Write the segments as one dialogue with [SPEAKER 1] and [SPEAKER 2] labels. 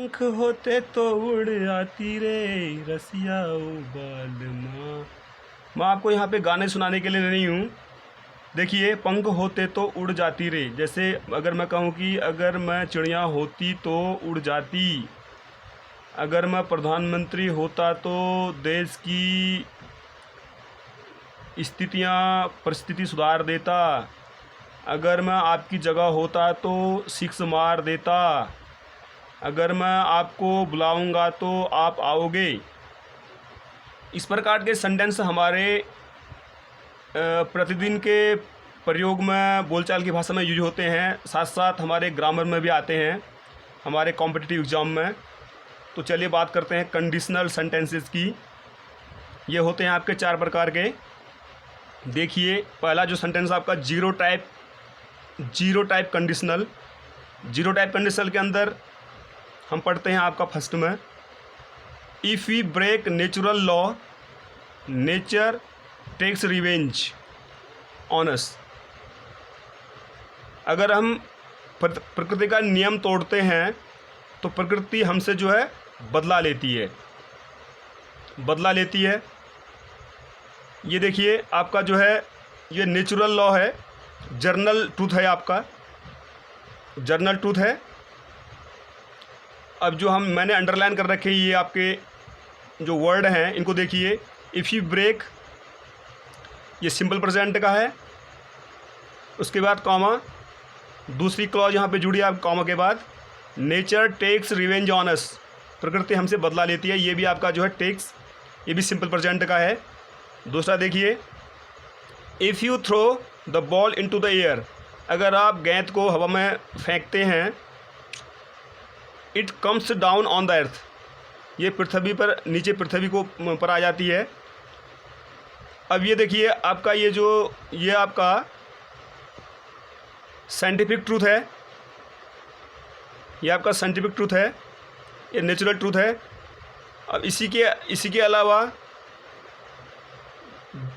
[SPEAKER 1] पंख होते तो उड़ आती रे रसिया ओ बालमा। मैं आपको यहाँ पे गाने सुनाने के लिए नहीं हूँ। देखिए, पंख होते तो उड़ जाती रे, जैसे अगर मैं कहूँ कि अगर मैं चिड़िया होती तो उड़ जाती, अगर मैं प्रधानमंत्री होता तो देश की परिस्थिति सुधार देता, अगर मैं आपकी जगह होता तो 6 मार देता, अगर मैं आपको बुलाऊंगा तो आप आओगे। इस प्रकार के सेंटेंस हमारे प्रतिदिन के प्रयोग में, बोलचाल की भाषा में यूज होते हैं, साथ साथ हमारे ग्रामर में भी आते हैं, हमारे कॉम्पिटिटिव एग्ज़ाम में। तो चलिए बात करते हैं कंडीशनल सेंटेंसेस की। ये होते हैं आपके 4 प्रकार के। देखिए, पहला जो सेंटेंस आपका zero type conditional. Zero type conditional के अंदर हम पढ़ते हैं आपका फर्स्ट में, if we break natural law nature takes revenge on us. अगर हम प्रकृति का नियम तोड़ते हैं तो प्रकृति हमसे जो है बदला लेती है। ये देखिए, आपका जो है ये नेचुरल लॉ है, जर्नल ट्रूथ है, आपका जर्नल ट्रूथ है। अब जो मैंने अंडरलाइन कर रखे ये आपके जो वर्ड हैं इनको देखिए, इफ़ यू ब्रेक, ये सिंपल प्रेजेंट का है, उसके बाद कॉमा, दूसरी क्लॉज यहाँ पे जुड़ी है आप कॉमा के बाद, nature takes revenge on us, प्रकृति हमसे बदला लेती है, ये भी आपका जो है टेक्स, ये भी सिंपल प्रेजेंट का है। दूसरा देखिए, if you throw the ball into the air, अगर आप गेंद को हवा में फेंकते हैं, it comes down on the earth, ये पृथ्वी पर, नीचे पृथ्वी को पर आ जाती है। अब ये देखिए आपका ये आपका साइंटिफिक ट्रूथ है, ये आपका साइंटिफिक ट्रूथ है, ये नेचुरल ट्रूथ है। अब इसी के अलावा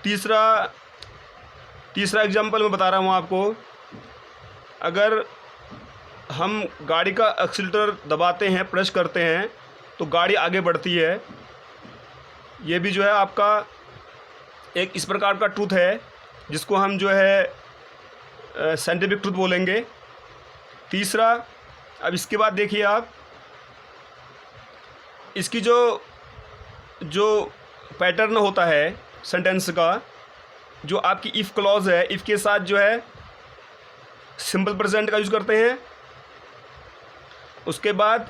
[SPEAKER 1] तीसरा एग्जांपल मैं बता रहा हूँ आपको। अगर हम गाड़ी का एक्सीलरेटर दबाते हैं, प्रेस करते हैं, तो गाड़ी आगे बढ़ती है, ये भी जो है आपका एक इस प्रकार का ट्रूथ है जिसको हम जो है साइंटिफिक ट्रूथ बोलेंगे। तीसरा, अब इसके बाद देखिए आप, इसकी जो पैटर्न होता है सेंटेंस का, जो आपकी इफ़ क्लॉज है, इफ़ के साथ जो है सिंपल प्रेजेंट का यूज़ करते हैं, उसके बाद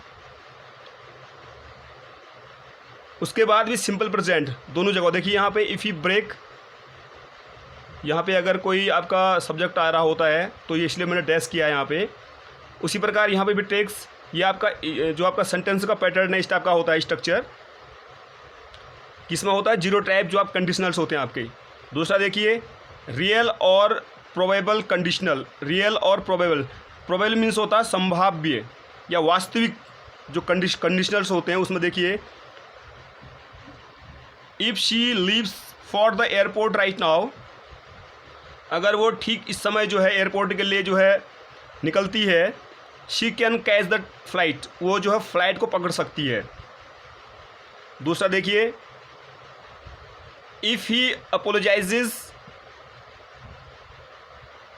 [SPEAKER 1] भी सिंपल प्रेजेंट, दोनों जगह देखिए। यहाँ पे इफ़ यू ब्रेक, यहाँ पे अगर कोई आपका सब्जेक्ट आ रहा होता है तो ये इसलिए मैंने डैश किया है यहाँ पे। उसी प्रकार यहाँ पे भी टेक्स, ये आपका जो आपका सेंटेंस का पैटर्न है, इस टाइप का होता है स्ट्रक्चर, किसमें होता है जीरो टाइप, जो आप कंडीशनल्स होते हैं आपके। दूसरा देखिए, रियल और प्रोबेबल कंडीशनल। रियल और प्रोबेबल मीन्स होता है संभाव्य या वास्तविक, जो कंडीशनल्स होते हैं उसमें देखिए, if she leaves for the airport right now, अगर वो ठीक इस समय जो है एयरपोर्ट के लिए जो है निकलती है, she can catch the flight, वो जो है फ्लाइट को पकड़ सकती है। दूसरा देखिए, if he apologizes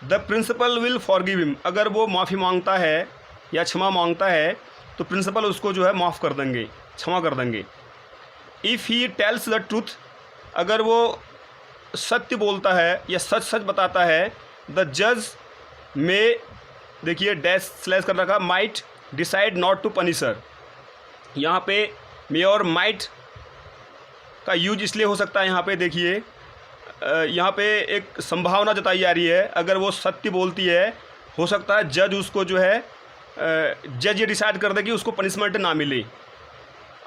[SPEAKER 1] the principal will forgive him, अगर वो माफ़ी मांगता है या क्षमा मांगता है तो प्रिंसिपल उसको जो है माफ़ कर देंगे, क्षमा कर देंगे। If he tells the truth, अगर वो सत्य बोलता है या सच बताता है, द जज में, देखिए डैश स्लैश कर रखा, might decide not to punish her, यहाँ पे मे और माइट का यूज इसलिए हो सकता है, यहाँ पे देखिए यहाँ पे एक संभावना जताई जा रही है, अगर वो सत्य बोलती है, हो सकता है जज उसको जो है जज ये डिसाइड कर दे कि उसको पनिशमेंट ना मिले।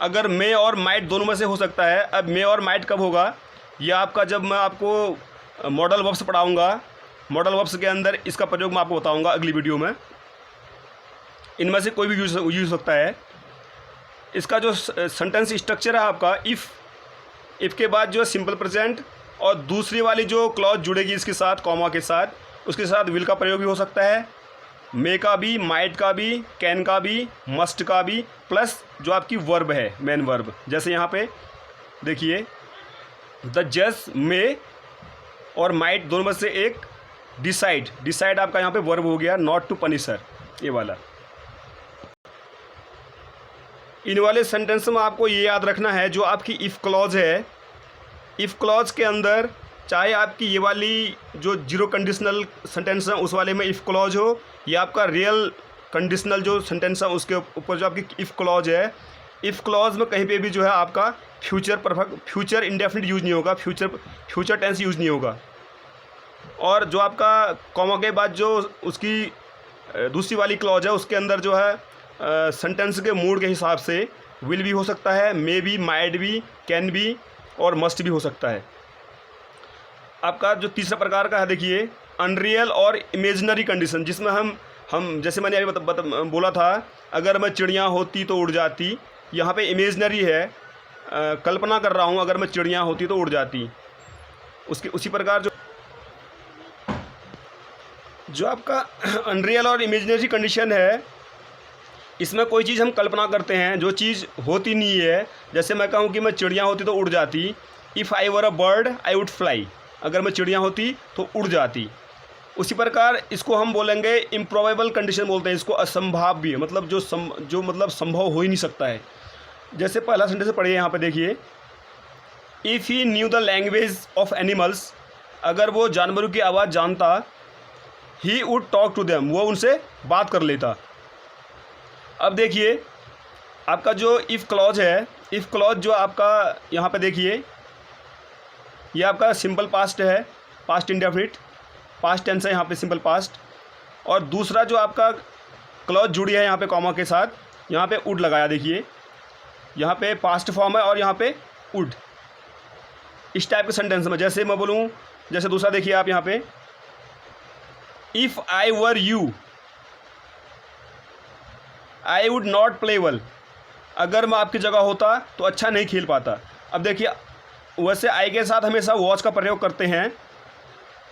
[SPEAKER 1] अगर मे और माइट दोनों में से हो सकता है। अब मे और माइट कब होगा, ये आपका जब मैं आपको मॉडल वर्ब्स पढ़ाऊँगा, मॉडल वर्ब्स के अंदर इसका प्रयोग मैं आपको बताऊँगा अगली वीडियो में। इनमें से कोई भी यूज हो सकता है। इसका जो सेंटेंस स्ट्रक्चर है आपका, इफ़ के बाद जो है सिंपल प्रेजेंट, और दूसरी वाली जो क्लॉज जुड़ेगी इसके साथ कॉमा के साथ, उसके साथ विल का प्रयोग भी हो सकता है, मे का भी, माइट का भी, कैन का भी, मस्ट का भी, प्लस जो आपकी वर्ब है, मेन वर्ब। जैसे यहाँ पे देखिए, द जज मे और माइट दोनों में से एक डिसाइड, डिसाइड आपका यहाँ पे वर्ब हो गया, नॉट टू पनिशर, ये वाला। इन वाले सेंटेंस में आपको ये याद रखना है, जो आपकी इफ़ क्लॉज है, इफ़ क्लॉज के अंदर चाहे आपकी ये वाली जो जीरो कंडीशनल सेंटेंस है उस वाले में इफ़ क्लॉज हो, या आपका रियल कंडीशनल जो सेंटेंस है उसके ऊपर जो आपकी इफ़ क्लॉज है, इफ़ क्लॉज में कहीं पे भी जो है आपका future perfect, future indefinite use नहीं होगा, फ्यूचर टेंस यूज़ नहीं होगा। और जो आपका कॉमा के बाद जो उसकी दूसरी वाली क्लॉज है उसके अंदर जो है सेंटेंस के मूड के हिसाब से विल भी हो सकता है, मे भी, माइट भी, कैन भी और मस्ट भी हो सकता है। आपका जो तीसरा प्रकार का है देखिए, अनरियल और इमेजिनरी कंडीशन, जिसमें हम जैसे मैंने अभी बोला था, अगर मैं चिड़िया होती तो उड़ जाती, यहाँ पे इमेजिनरी है, कल्पना कर रहा हूँ, अगर मैं चिड़िया होती तो उड़ जाती। उसी प्रकार जो आपका अनरियल और इमेजिनरी कंडीशन है, इसमें कोई चीज़ हम कल्पना करते हैं जो चीज़ होती नहीं है। जैसे मैं कहूँ कि मैं चिड़िया होती तो उड़ जाती, if I were a bird I would fly, अगर मैं चिड़िया होती तो उड़ जाती। उसी प्रकार इसको हम बोलेंगे इम्प्रोबेबल कंडीशन बोलते हैं, इसको असंभाव्य, मतलब जो मतलब संभव हो ही नहीं सकता है। जैसे पहला सेंटेंस पढ़िए, यहाँ पे देखिए, if he knew the language of animals, अगर वो जानवरों की आवाज़ जानता, he would talk to them, वो उनसे बात कर लेता। अब देखिए आपका जो इफ़ क्लॉज है, इफ़ क्लॉज जो आपका यहाँ पे देखिए, ये आपका सिंपल पास्ट है, पास्ट इंडेफिनिट, पास्ट टेंस है यहाँ पे सिंपल पास्ट। और दूसरा जो आपका क्लॉज जुड़ी है यहाँ पे कॉमा के साथ, यहाँ पे वुड लगाया, देखिए यहाँ पे पास्ट फॉर्म है और यहाँ पे वुड। इस टाइप के सेंटेंस में जैसे मैं बोलूँ, जैसे दूसरा देखिए आप यहाँ पे, if I were you I would not play well, अगर मैं आपकी जगह होता तो अच्छा नहीं खेल पाता। अब देखिए, वैसे आई के साथ हमेशा वॉच का प्रयोग करते हैं,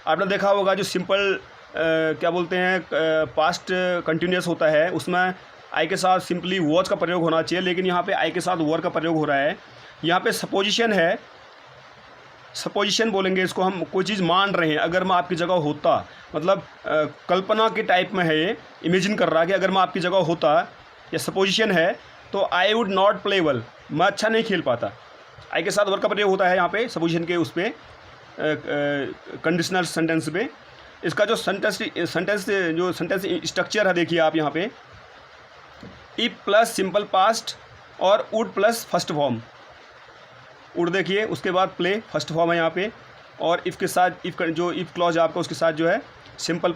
[SPEAKER 1] आपने देखा होगा, जो सिंपल क्या बोलते हैं पास्ट कंटिन्यूस होता है उसमें आई के साथ सिंपली वॉच का प्रयोग होना चाहिए, लेकिन यहाँ पे आई के साथ वर का प्रयोग हो रहा है। यहाँ पे सपोजिशन है, सपोजिशन बोलेंगे इसको हम, कोई चीज़ मान रहे हैं, अगर मैं आपकी जगह होता, मतलब कल्पना के टाइप में है ये, इमेजिन कर रहा है कि अगर मैं आपकी जगह होता, या सपोजिशन है, तो I would not play well, मैं अच्छा नहीं खेल पाता। आई के साथ वर्ड का प्रयोग होता है यहाँ पे सपोजिशन के उस पर कंडीशनल सेंटेंस पे। इसका जो सेंटेंस स्ट्रक्चर है देखिए आप यहाँ पे, इफ प्लस सिंपल पास्ट और would plus first form, would देखिए, उसके बाद प्ले फर्स्ट फॉर्म है यहाँ पे, और इफ़ के साथ इफ़ क्लॉज आपका उसके साथ जो है सिंपल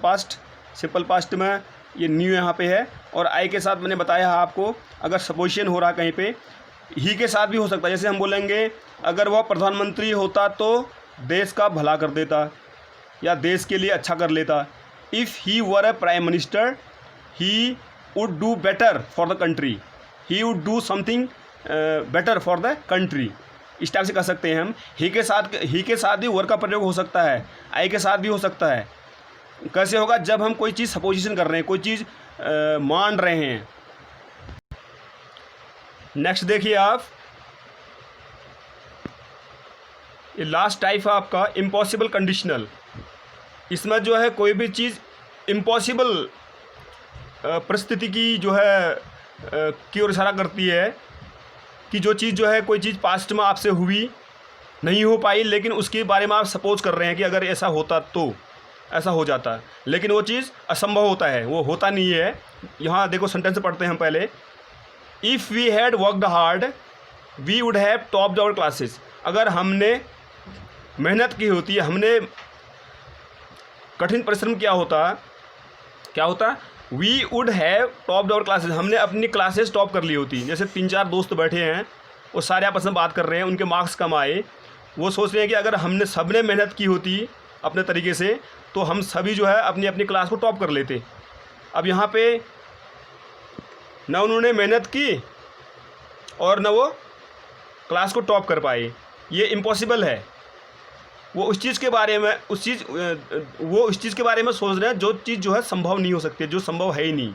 [SPEAKER 1] पास्ट में ये न्यू यहाँ पे है, और आई के साथ मैंने बताया है आपको, अगर सपोजिशन हो रहा है कहीं पे, ही के साथ भी हो सकता है। जैसे हम बोलेंगे अगर वह प्रधानमंत्री होता तो देश का भला कर देता, या देश के लिए अच्छा कर लेता। If he were a prime minister he would do better for the country, he would do something better for the country. इस टाइप से कह सकते हैं हम। ही के साथ भी वर का प्रयोग हो सकता है, आई के साथ भी हो सकता है। कैसे होगा? जब हम कोई चीज़ सपोजिशन कर रहे हैं, कोई चीज़ मान रहे हैं। नेक्स्ट देखिए आप, ये लास्ट टाइप है आपका इम्पॉसिबल कंडीशनल। इसमें जो है कोई भी चीज़ इम्पॉसिबल परिस्थिति की जो है की ओर इशारा करती है, कि जो चीज़ जो है कोई चीज़ पास्ट में आपसे हुई, नहीं हो पाई, लेकिन उसके बारे में आप सपोज कर रहे हैं कि अगर ऐसा होता तो ऐसा हो जाता, लेकिन वो चीज़ असंभव होता है, वो होता नहीं है। यहाँ देखो सेंटेंस पढ़ते हैं हम पहले, if we had worked hard we would have topped our classes. अगर हमने मेहनत की होती, हमने कठिन परिश्रम किया होता, क्या होता? We would have topped our classes, हमने अपनी क्लासेस टॉप कर ली होती। जैसे 3-4 दोस्त बैठे हैं, वो सारे आपस में बात कर रहे हैं, उनके मार्क्स कम आए, वो सोच रहे हैं कि अगर हमने सबने मेहनत की होती अपने तरीके से, तो हम सभी जो है अपनी अपनी क्लास को टॉप कर लेते। अब यहाँ पे न उन्होंने मेहनत की और न वो क्लास को टॉप कर पाए, ये इम्पॉसिबल है। वो उस चीज़ के बारे में वो उस चीज़ के बारे में सोच रहे हैं जो चीज़ जो है संभव नहीं हो सकती है, जो संभव है ही नहीं,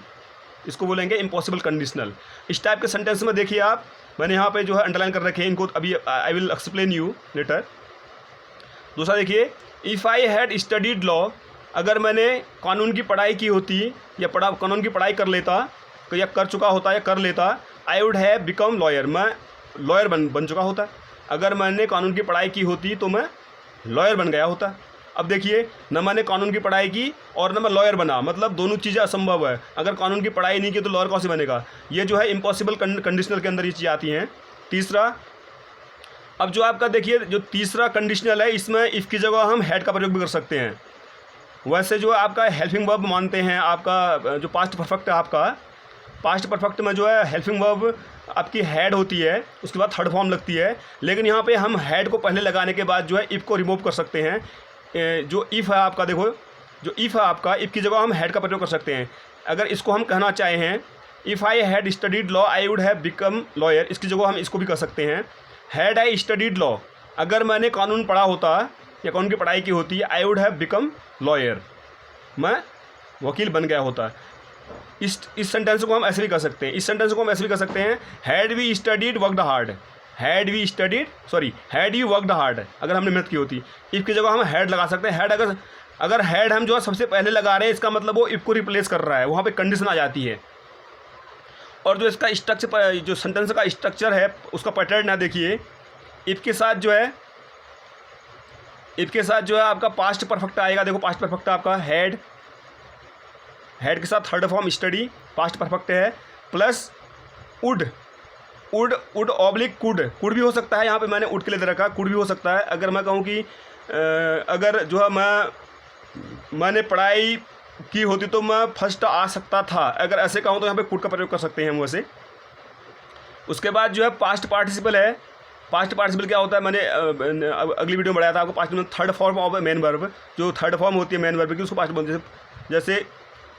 [SPEAKER 1] इसको बोलेंगे इम्पॉसिबल कंडीशनल। इस टाइप के सेंटेंस में देखिए आप, मैंने यहाँ पे जो है अंडरलाइन कर रखे हैं इनको, अभी I will explain you later. दूसरा देखिए, if I had studied law, अगर मैंने कानून की पढ़ाई की होती या कानून की पढ़ाई कर लेता या कर चुका होता या कर लेता, I would have become lawyer, मैं लॉयर बन चुका होता। अगर मैंने कानून की पढ़ाई की होती तो मैं लॉयर बन गया होता। अब देखिए, न मैंने कानून की पढ़ाई की और न मैं लॉयर बना, मतलब दोनों चीज़ें असंभव है। अगर कानून की पढ़ाई नहीं की तो लॉयर कौन से बनेगा? ये जो है इम्पॉसिबल कंडीशनल के अंदर ये चीज़ें आती हैं। तीसरा, अब जो आपका देखिए जो तीसरा कंडीशनल है, इसमें इफ़ की जगह हम हैड का प्रयोग भी कर सकते हैं। वैसे जो आपका हेल्पिंग वर्ब मानते हैं, आपका जो पास्ट परफेक्ट है, आपका पास्ट परफेक्ट में जो है हेल्पिंग वर्ब आपकी हैड होती है, उसके बाद थर्ड फॉर्म लगती है। लेकिन यहाँ पे हम हैड को पहले लगाने के बाद जो है इफ़ को रिमूव कर सकते हैं। जो इफ़ है आपका, देखो जो इफ़ है आपका, इफ़ की जगह हम हैड का प्रयोग कर सकते हैं। अगर इसको हम कहना चाहे हैं, if I had studied law I would have become lawyer, इसकी जगह हम इसको भी कर सकते हैं, हैड आई स्टडीड लॉ, अगर मैंने कानून पढ़ा होता या कानून की पढ़ाई की होती, I would have become lawyer, मैं वकील बन गया होता। इस सेंटेंस को हम ऐसे भी कर सकते हैं, इस सेंटेंस को हम ऐसे भी कर सकते हैं, had we studied worked hard, had you worked hard, अगर हमने मेहनत की होती। इफ़ की जगह हम हैड लगा सकते हैं। हैड अगर हैड हम जो है सबसे पहले लगा रहे हैं, इसका मतलब वो इफ़ को रिप्लेस कर रहा है, वहाँ पे कंडीशन आ जाती है। और जो इसका स्ट्रक्चर, जो सेंटेंस का स्ट्रक्चर है, उसका पैटर्न है, देखिए इफ़ के साथ जो है आपका पास्ट परफेक्ट आएगा। देखो पास्ट परफेक्ट आपका हैड के साथ third form study, past perfect है, प्लस वुड ऑब्लिक कुड भी हो सकता है। यहाँ पे मैंने वुड के लिए दे रखा, कुड भी हो सकता है। अगर मैं कहूँ कि अगर जो है मैंने पढ़ाई की होती तो मैं फर्स्ट आ सकता था, अगर ऐसे कहूँ तो यहाँ पे कुड का प्रयोग कर सकते हैं हम वैसे। उसके बाद जो है पास्ट पार्टिसिपल है। पास्ट पार्टिसिपल क्या होता है, मैंने अगली वीडियो में बताया था आपको। पास्ट में third form of main verb, जो थर्ड फॉर्म होती है मेन वर्ब की, उसको पास्ट बोलते हैं। जैसे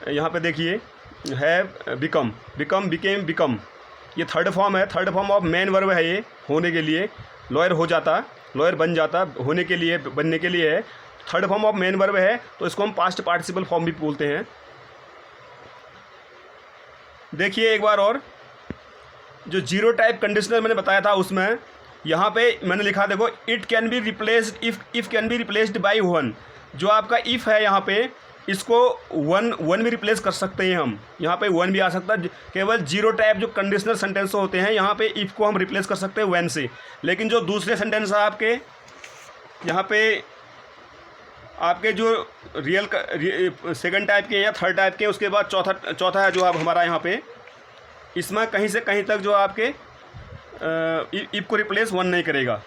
[SPEAKER 1] यहाँ पे देखिए, हैव बिकम, बिकम, ये थर्ड फॉर्म है, third form of main verb है। ये होने के लिए लॉयर हो जाता, लॉयर बन जाता, होने के लिए, बनने के लिए है, third form of main verb है, तो इसको हम पास्ट पार्टिसिपल फॉर्म भी बोलते हैं। देखिए एक बार और, जो जीरो टाइप कंडीशनल मैंने बताया था, उसमें यहाँ पे मैंने लिखा, देखो it can be replaced, if can be replaced by one. जो आपका इफ़ है यहाँ पे, इसको वन भी रिप्लेस कर सकते हैं हम, यहाँ पे वन भी आ सकता है। केवल जीरो टाइप जो कंडीशनल सेंटेंस होते हैं, यहाँ पे इफ़ को हम रिप्लेस कर सकते हैं वन से। लेकिन जो दूसरे सेंटेंस है आपके, यहाँ पे आपके जो रियल सेकंड टाइप के या थर्ड टाइप के, उसके बाद चौथा है जो अब हमारा यहाँ पे, इसमें कहीं से कहीं तक जो आपके इफ़ को रिप्लेस वन नहीं करेगा।